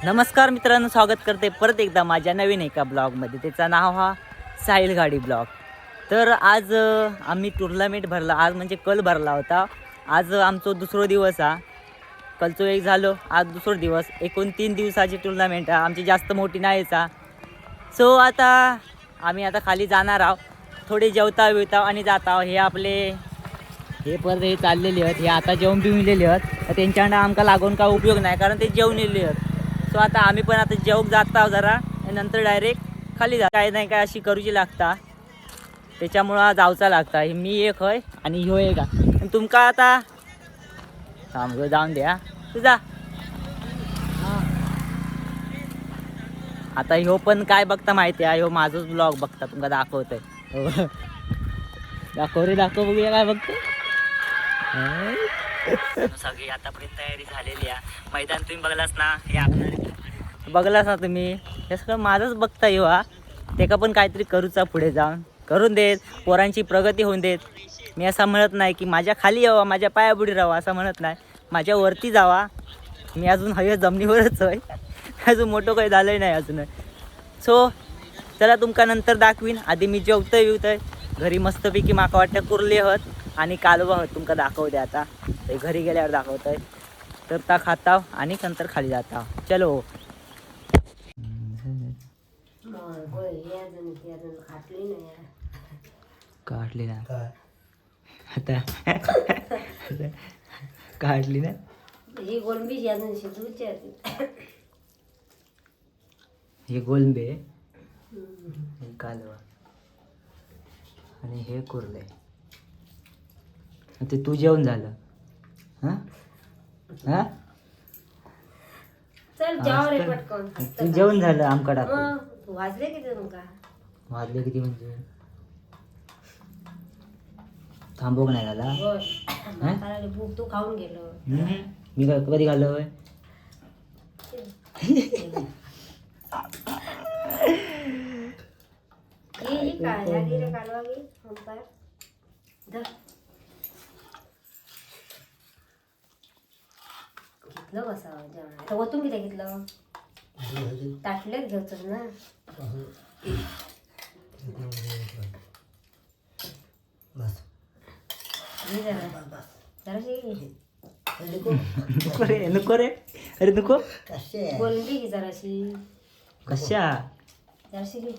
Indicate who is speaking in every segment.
Speaker 1: नमस्कार मित्रांनो, स्वागत करते परत एकदा माझ्या नवीन एका ब्लॉगमध्ये. त्याचं नाव हा साहिल गाडी ब्लॉग. तर आज आम्ही टुर्नामेंट भरला. आज म्हणजे कल भरला होता. आज आमचा दुसरा दिवस हा. कलचो एक झालो, आज दुसरा दिवस. एकूण 3 दिवसाची टुर्नामेंट आहे आमची, जास्त मोठी नाहीच. सो आता आम्ही आता खाली जाणार आहोत. थोडे जेवता बिवता आणि जाता. हे आपले हे परत हे चाललेले आहेत. हे आता जेवण पिवलेले आहेत. त्यांच्याकडे आमका लागून काय उपयोग नाही, कारण ते जेवलेले आहेत. सो आता आम्ही पण आता जेवक जात आहोत जरा, आणि नंतर डायरेक्ट खाली जा. काय नाही काय अशी करूची लागता, त्याच्यामुळं जाऊचा लागता. मी एक होय आणि ह्यो एक आणि तुमका आता थांब जाऊन द्या तुझा. आता ह्यो पण काय बघता माहिती आहे, ह्यो माझाच ब्लॉग बघता, तुमका दाखवतोय. दाखव रे दाखव, बघूया काय बघतो. सगळी आतापर्यंत तयारी झालेली आहे. मैदान तुम्ही बघलास ना, हे आपलं बघलास ना तुम्ही, हे सगळं माझंच बघता येऊ. ते का पण काहीतरी करूचा, पुढे जाऊन करून देत, पोरांची प्रगती होऊन देत. मी असं म्हणत नाही की माझ्या खाली यावा, माझ्या पायापुढे राहावा, असं म्हणत नाही. माझ्यावरती जावा. मी अजून हवे जमिनीवरच आहे, अजून मोठं काही झालं नाही अजून. सो चला तुमका नंतर दाखवीन. आधी मी जेवतोय घरी मस्तपैकी. माका वाटतं कुर्ले आहोत आणि कालवा आहोत, तुमका दाखवते आता. ते घरी गेल्यावर दाखवतोय. तर ता खाताव आणि नंतर खाली जाता. चलो. काढली ना आता काढली ना
Speaker 2: ही गोलंबी अजून शिजवूची आहे.
Speaker 1: हे गोलंबे, हे कालवा आणि हे कुर्ले. ते तू जेवण झालं. हां हां
Speaker 2: चल जाव रे पटकन.
Speaker 1: तू जेवण झालं आमका टाकून.
Speaker 2: वाजले किती तुमका?
Speaker 1: वाजले किती म्हणजे थांबवक नाही झाला.
Speaker 2: म्हाताराला भूक तू खाऊन गेलो.
Speaker 1: मी काय कधी घालवय.
Speaker 2: ही काय लागी रे कालवा गी अंपायर धर. घेतलं बसा जेवण. तर ओतून किती घेतलं? ताटलेच घेतोस ना. घे जरा जराशी.
Speaker 1: नको रे नको रे, अरे नको.
Speaker 2: गोलंबी घे जराशी.
Speaker 1: कशा
Speaker 2: जराशी घे.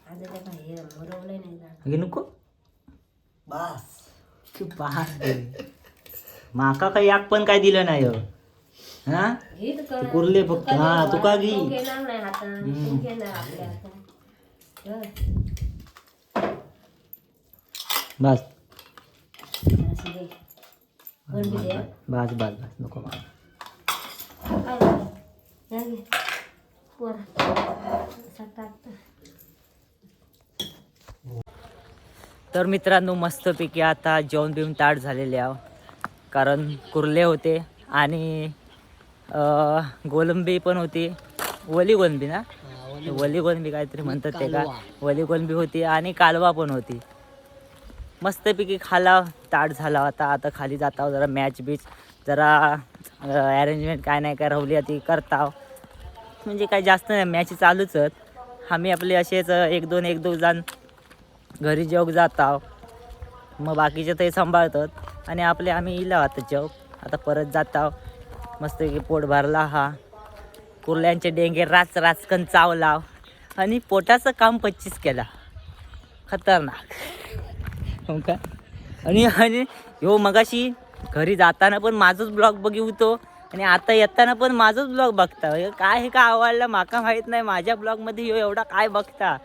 Speaker 2: आज त्या काही मुरवलंय नाही जा.
Speaker 1: घे नको बस. तू पाहत माका काही याक पण काय दिलं नाही. हा
Speaker 2: घे तू कर.
Speaker 1: कुर्ले फक्त. हा तुका घे.
Speaker 2: तू घेणार नाही हातात. तू घेणार आपल्या हातात.
Speaker 1: बस
Speaker 2: जराशी घे. गोलंबी दे.
Speaker 1: बस बस बस नको मला.
Speaker 2: काय झालं? या घे. वर. असा टाक.
Speaker 1: तर मित्रांनो, मस्तपैकी आता जेवण बिवून ताट झालेले आहो, कारण कुर्ले होते आणि गोलंबी पण होती. वली गोलंबी ना, वली गोलंबी काहीतरी म्हणतात ते का. वली गोलंबी होती आणि कालवा पण होती. मस्तपैकी खाला, ताट झाला होता. आता खाली जाता जरा मॅच बीच, जरा अरेंजमेंट काय नाही काय राहिली ती करता. म्हणजे काय जास्त नाही, मॅच चालूच आहेत. आम्ही आपले असेच एक दोन जण घरी जेवक जाता. मग बाकीचे ते सांभाळतात आणि आपले आम्ही इला आता जेवक. आता परत जाता. मस्तपैकी पोट भरला. हा कुर्ल्यांचे डेंगे राचकन चावला आणि पोटाचं काम 25 केला. खतरनाक हो का. आणि ह्यो मगाशी घरी जाताना पण माझंच ब्लॉग बघिवतो आणि आता येताना पण माझंच ब्लॉग बघता. काय हे का आवडलं माका माहीत नाही. माझ्या ब्लॉगमध्ये ह्यो एवढा काय बघता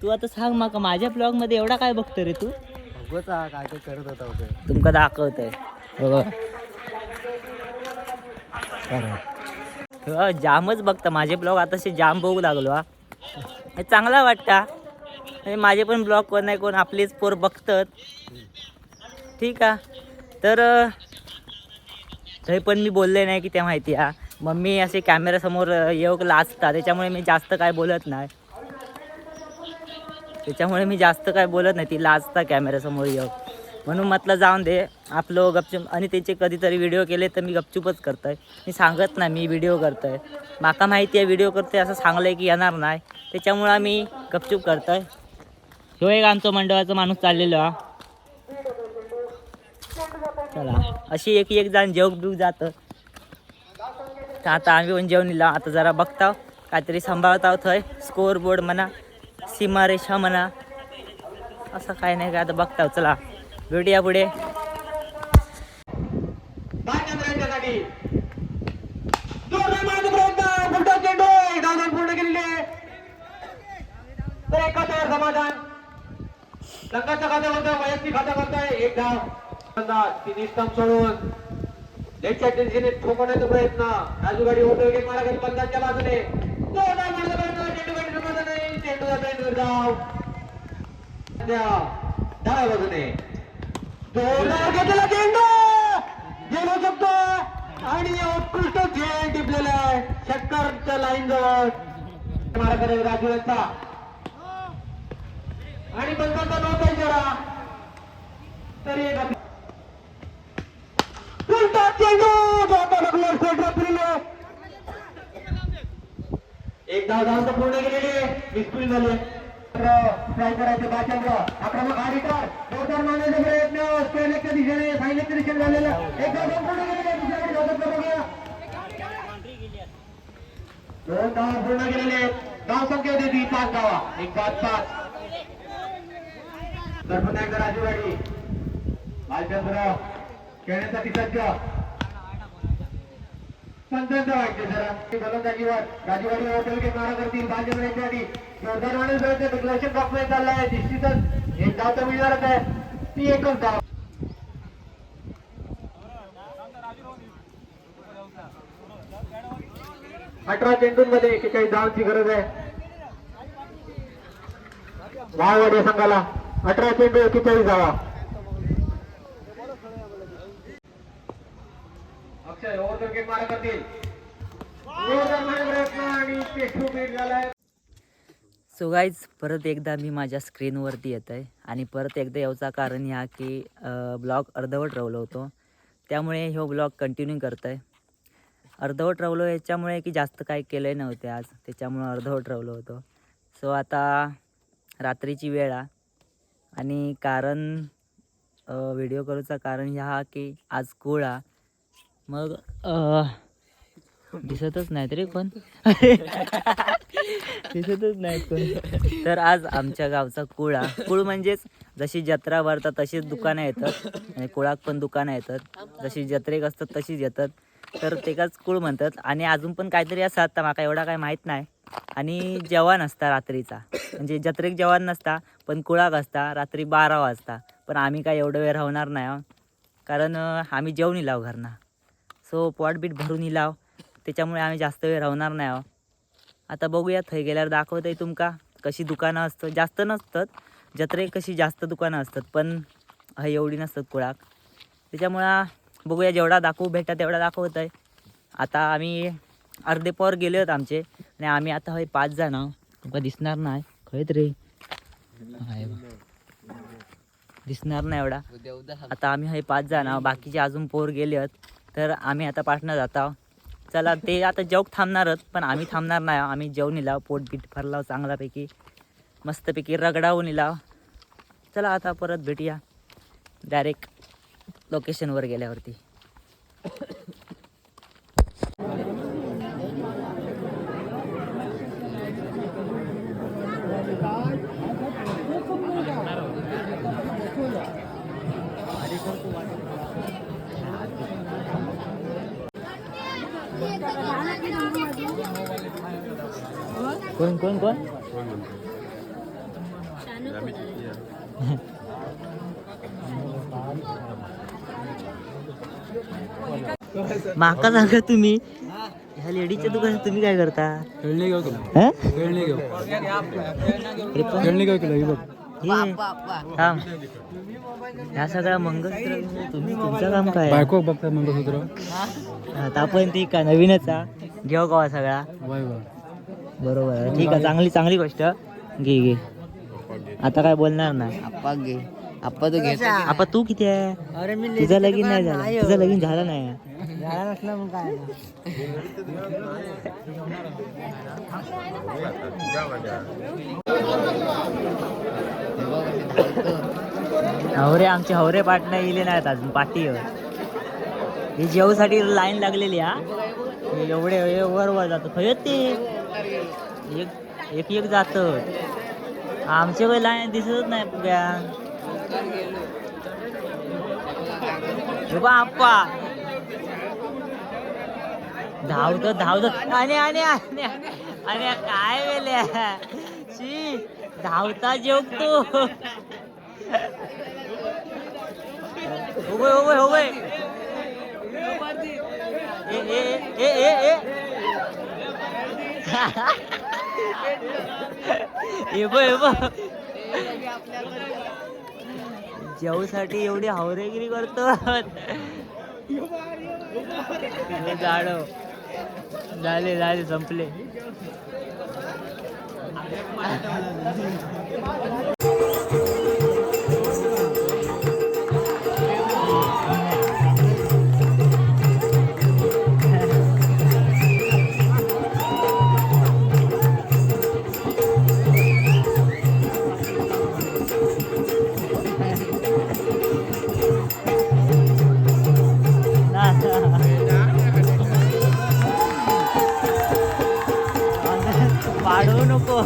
Speaker 1: तू? आता सांग माका, माझ्या ब्लॉगमध्ये एवढा काय बघतो रे तू?
Speaker 3: काय काय करत होता
Speaker 1: तुमका दाखवतंय जामच बघता माझे ब्लॉग. आता जाम बघू लागलो. हे चांगला वाटता. माझे पण ब्लॉग कोण नाही कोण आपलेच पोर बघतात. ठीक आहे. तर तरी पण मी बोलले नाही की त्या माहिती आहे. मम्मी असे कॅमेऱ्यासमोर येऊक लाजता, त्याच्यामुळे मी जास्त काय बोलत नाही. त्याच्यामुळे मी जास्त काय बोलत नाही. ती लाजता कॅमेऱ्यासमोर येऊ. म्हणून म्हटलं जाऊन दे आपलं गपचूप. आणि त्याचे कधीतरी व्हिडिओ केले तर मी गपचूपच करतोय, मी सांगत नाही मी व्हिडिओ करतोय. माका माहिती आहे व्हिडिओ करतोय असं सांगलंय की येणार नाही, त्याच्यामुळं आम्ही गपचूप करतोय. ह्यो एक आमचं मंडळाचा माणूस चाललेलो हा. चला अशी एक एक जण जेवक बिवक जातं. तर आता आम्ही पण जेवण दिला. आता जरा बघताव काहीतरी सांभाळताव थंय, स्कोअर बोर्ड म्हणा, सीमारेषा म्हणा, असं काय नाही का आता बघताव. चला भेटूया पुढे.
Speaker 4: समाधान संघाचा खाता करतोय, वैयक्तिक खाता करतोय. एक धाव तिन्ही स्टंप सोडून लेगच्या दिशेने ठोकवण्याचा प्रयत्न. राजू गाडी होतोय की मारा घरी पंचाच्या बाजूने चेंडू जातोय धाव डाव्या बाजूने घेतलेला चेंडू गेलो शकतो आणि उत्कृष्ट झेल टिपलेला आहे षटकारच्या लाईन जवळ. मारा करे राजू यांचा आणि पंचांचा नव्हता जरा तरी उलटा चेंडू जाता लागला सेटला. एक धाव पूर्ण केलेली मिसफिल झाले. ट्राय करायचे बाचंद्र आक्रमक आडिटर जोरदार मारण्याचा प्रयत्न स्ट्रेलेकच्या दिशेने सायलेकच्या दिशेने झालेला. एक धाव पूर्ण केलेली दुसऱ्याकडे धावत बघूया. दोन धाव पूर्ण केलेले. धाव संख्या होती 5 धावा. एक 5-5. तर पुन्हा एकदा राजूवाडी बालचंद्र खेळण्यासाठी सज्ज. पंचांचा वाटते जरा गोलंदाजीवर राजूवाडी हॉटेल के मारा करतील. बालचंद्र यांच्यासाठी जोरदार मारण्याचा प्रयत्न दुर्लक्षण बॉक्समध्ये चाललाय. निश्चितच एक धाव तर मिळणारच आहे, ती एकच धाव. अठरा चेंडूंमध्ये 41 धावांची गरज आहे वाळवाडी संघाला. 18 चेंडू 41 धावा. अक्षय ओव्हर विकेट मारा करतील. आणि चेंडू बीट झालाय.
Speaker 1: सो गाईज परत एकदा मी माझ्या स्क्रीनवरती येत आहे आणि परत एकदा याचं कारण ह्या की ब्लॉग अर्धवट राहिलो होतो, त्यामुळे ह्यो ब्लॉग कंटिन्यू करत आहे. अर्धवट राहिलो याच्यामुळे की जास्त काही केलं नव्हते आज, त्याच्यामुळं अर्धवट राहिलो होतो. सो आता रात्रीची वेळ आहे आणि कारण व्हिडिओ करूचा कारण ह्या की आज कुळा मग दिसतच नाही तरी कोण दिसतच नाही कोण. तर आज आमच्या गावचा कुळ म्हणजेच जशी जत्रा भरतात तशीच दुकानं येतात आणि कुळाक पण दुकानं येतात, जशी जत्रेक असतात तशीच येतात, तर तेकाच कुळ म्हणतात. आणि अजून पण काहीतरी असतात तर माका एवढा काय माहीत नाही. आणि जेवण असता रात्रीचा, म्हणजे जत्रेक जेवण नसता पण कुळाक असता रात्री 12 वाजता. पण आम्ही काय एवढं वेळ राहणार नाही कारण आम्ही जेवण इलाव घरना. सो पोट बीट भरून इलाव, त्याच्यामुळे आम्ही जास्त वेळ राहणार नाही. आता बघूया थंय गेल्यावर दाखवत आहे तुमका कशी दुकानं असतात. जास्त नसतात जत्रेक कशी जास्त दुकानं असतात, पण एवढी नसतात कुळाक. त्याच्यामुळं बघूया जेवढा दाखवू भेटा तेवढा दाखवत आहे. आता आम्ही अर्धे पोर गेले आहेत आमचे आणि आम्ही आता 5 जण आहोत. तुमका दिसणार नाही खरंच रे, दिसणार नाही एवढा. आता आम्ही 5 जण आहोत, बाकीचे अजून पोर गेले आहेत. तर आम्ही आता पाठणं जात आहोत. चला ते आता जेवक थांबणारच पण आम्ही थांबणार नाही. आम्ही जेवून इलाव, पोट बीट भरलाव चांगल्यापैकी, मस्तपैकी रगडावून इलाव. चला आता परत भेटूया डायरेक्ट लोकेशनवर गेल्यावरती. कोण कोण कोण माका सांगा तुम्ही ह्या लेडीच्या दुकानात तुम्ही काय करता?
Speaker 3: खेळणे घेऊ तुला,
Speaker 1: हं?
Speaker 3: खेळणे घेऊ, खेळणे घेऊ तुला.
Speaker 1: हे थांब, ह्या सगळ्या मंगळसूत्र तुम्ही तुमचं काम काय आहे?
Speaker 3: बायको बघतात मंगळसूत्र.
Speaker 1: आता पण ती का नवीनच घेऊ का सगळा? बरोबर आहे, ठीक आहे, चांगली चांगली गोष्ट. घे घे, आता काय बोलणार नाही.
Speaker 5: आप्पा तो घेत
Speaker 1: आपा तू किती आहे?
Speaker 5: अरे मी
Speaker 1: तुझं लगीन नाही झालं. तुझं लगीन झालं नाही.
Speaker 5: झाला नसला मग काय
Speaker 1: हवरे आमचे हवरे पाटणं येले नाहीत अजून पाठीवर. ही जेवसाठी लाईन लागलेली हा. हे एवढे वर वर जातो खय ते एक एक जात. आमच्या काही लाईन दिसतच नाही पुऱ्या. हे बा आप्पा धावत धावत आणि आणि आणि आणि काय वेल्या शी धावता जेवतो. होय होय होय ए ए ए ए ए जेवसाठी एवढी हावरेगिरी करतात. गाडव झाले झाले संपले. वाढवू नको.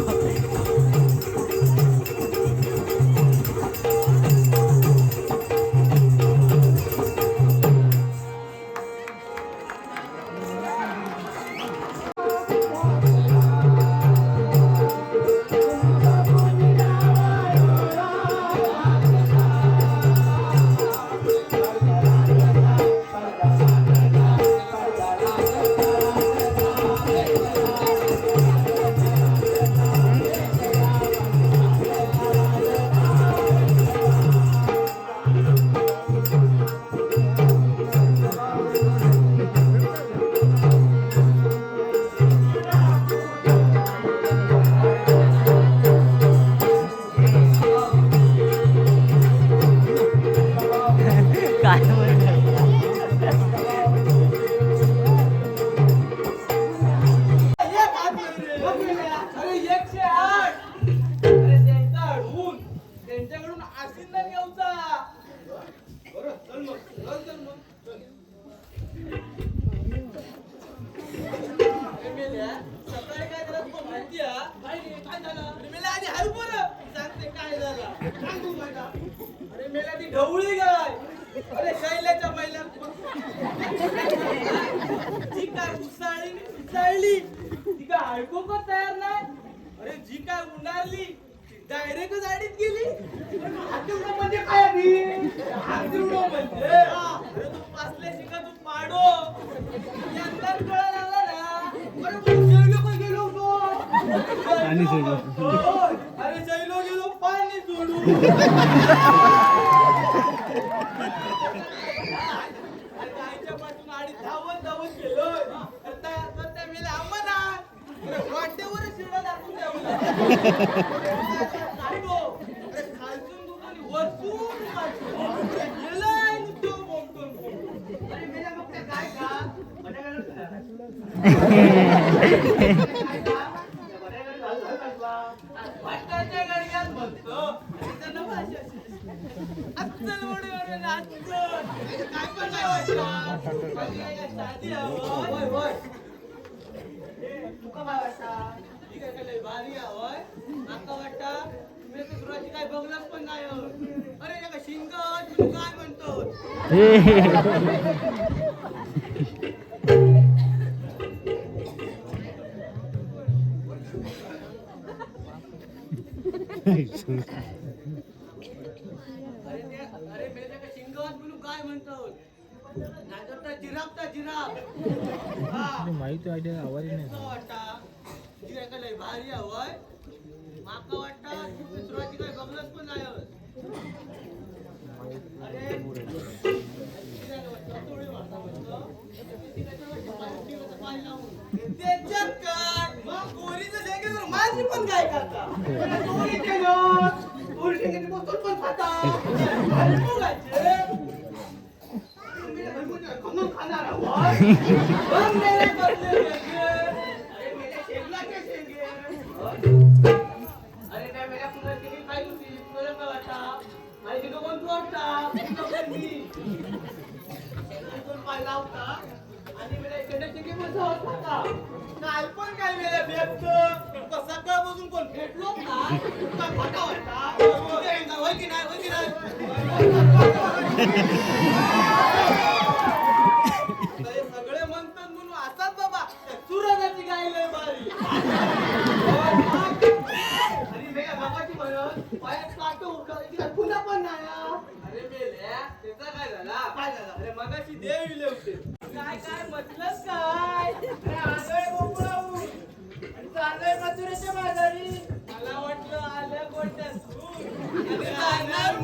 Speaker 3: ढवळी गाय. अरे शैल्याच्या महिला जी काय उसाळली ती काय ऐकू पण तयार नाही. अरे जी काय उन्हारली डायरेक्ट गाडीत गेली. म्हणजे काय म्हणजे अरे तू पासल्या शिका तू पाडो यंदाच कळा लागला ना. अरे गेलो होतो पाणी सोडलो. अरे जैलो गेलो पाणी सोडू. धावत धावत गेलो त्या मेला आम्हाला वाटेवर शिडा दाखवून खालचून दुकानी वरतून गेलाय तो बोंबटून. अरे मेला मग त्या काय का वाटाच्या गाडग्यात म्हणतो त्यांना भाषा अक्कल मोडी काय पण काय वाटतं शादी होय होय तुका काय वाटता. ठीक आहे काय भारी होय माका वाटता तुम्ही दुसऱ्याची काय बघलाच पण नाही. अरे या शिंगत तुम्ही काय म्हणतो. अरे मेल्या का शिंगत म्हणून काय म्हणतो.
Speaker 1: माहिती आयडिया आवाज नाही.
Speaker 3: भारी हवंय माका वाटता सुरुवाती काय बघलंच पण नाही. अरे त्याच्यात काय मग गोरीचं माझी पण काय करता. शेंगाने बसून पण खाता. भरपूराचे. खमून खाणार आहोत. मग मेले बसले शेंगे. अरे मेले शेंगलाचे शेंगे. अरे त्या मेल्या पुन्हा शेंगे काय होती? तुला काय वाटतं? आणि तिथं कोण तोडता? कोण पाय लावता? आणि मेल्या शेंगे बसवत होता. काल पण काय मेल्या भेटतं? सकाळपासून कोण भेटलो ना? काय खोटा वाटता? होय की नाही? होय की नाही? सगळे म्हणतात म्हणून असाच बाबा सुराजाची गाय लय भारी. आणि मेघा बाबाची म्हणत पायात काट उडलं पुन्हा पण नाही. अरे मेल्या त्याचा काय झाला? काय झाला? अरे मगाशी देव इले होते. काय काय म्हटलंच काय? अरे आलोय बोंबलाऊ आणि चाललोय मथुरेच्या बाजारी. मला वाटलं आल्या कोणत्या सूर आणि जाणार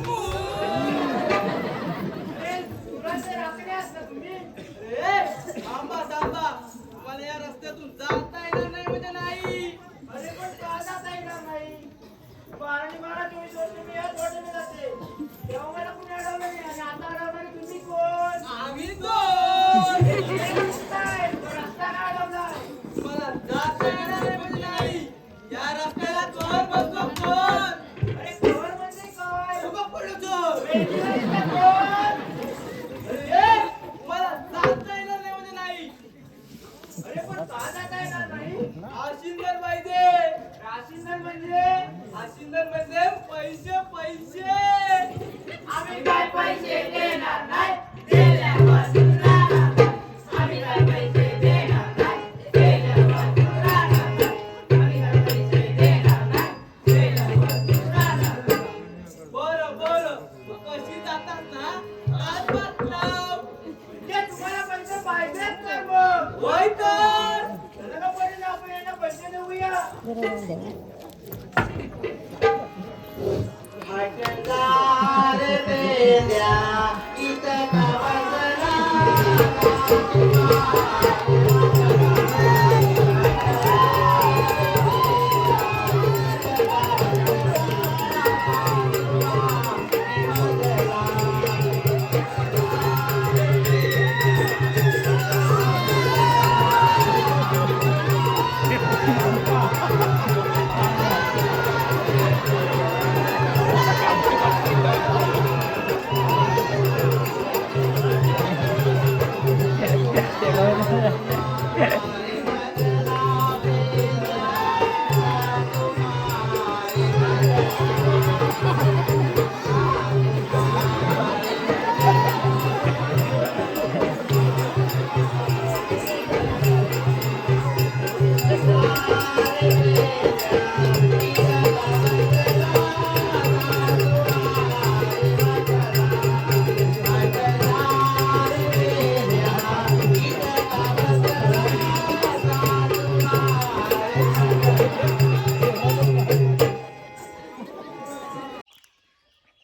Speaker 3: थांबा थांबा तुम्हाला या रस्त्यातून जाता येणार नाही म्हणजे नाही. अरे पण का जाता येणार नाही? 12-24 वर्ष मी याच वाटेने जाते. तेव्हा मला कुणी अडवलं नाही आणि आता अडवणारे तुम्ही कोण? आम्ही कोण? काय रस्ता का अडवला? मला जाता येणार नाही म्हणजे नाही. या रस्त्याला चोर बसतो कोण? अरे चोर म्हणजे काय? उगा पडलो चोर. कोण? अरे मला जाता येणार नाही म्हणजे नाही. अरे पण का जाता येणार नाही? आशिंदर पाहिजे. आशिंदर म्हणजे पैसे पैसे. आम्ही काय पैसे देणार नाही. दिल्यावर तू राहणार नाही. आम्ही काय पैसे देणार नाही. दिल्यावर तू राहणार नाही. आम्ही काय पैसे देणार नाही. दिल्यावर तू राहणार नाही. बरं मग कशी जातात ना आज बसलाव. ते तुम्हाला पैसे पाहिजेत तर मग होय तर त्याला पडेल आपण यांना पैसे देऊया. रे बेल्या इथं का बसला.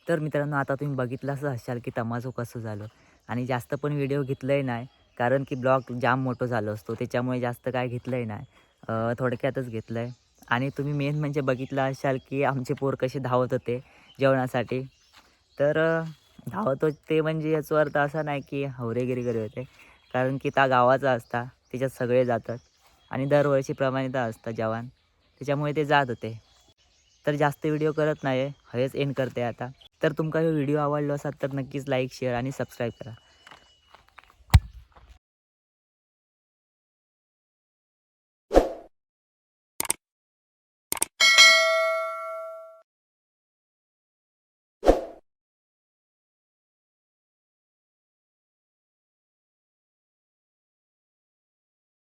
Speaker 1: तर मित्रांनो आता तुम्ही बघितलंच असाल की तमाशा कसं झालं आणि जास्त पण व्हिडिओ घेतलंही नाही कारण की ब्लॉग जाम मोठं झालं असतो त्याच्यामुळे जास्त काय घेतलंही नाही थोडक्यातच घेतलं आहे. आणि तुम्ही मेन म्हणजे बघितलं असाल की आमचे पोर कसे धावत होते जेवणासाठी. तर धावत होते म्हणजे याचा अर्थ असा नाही की हवरेगिरी करत होते कारण की त्या गावाचा असता त्याच्यात सगळे जातात आणि दरवर्षीप्रमाणे तर असतं जेवण त्याच्यामुळे ते जात होते. तर जास्त व्हिडिओ करत नाही हेच एंड करते आता. तर तुमका हा व्हिडिओ आवडला असेल तर नक्कीच लाईक शेअर आणि सबस्क्राईब करा.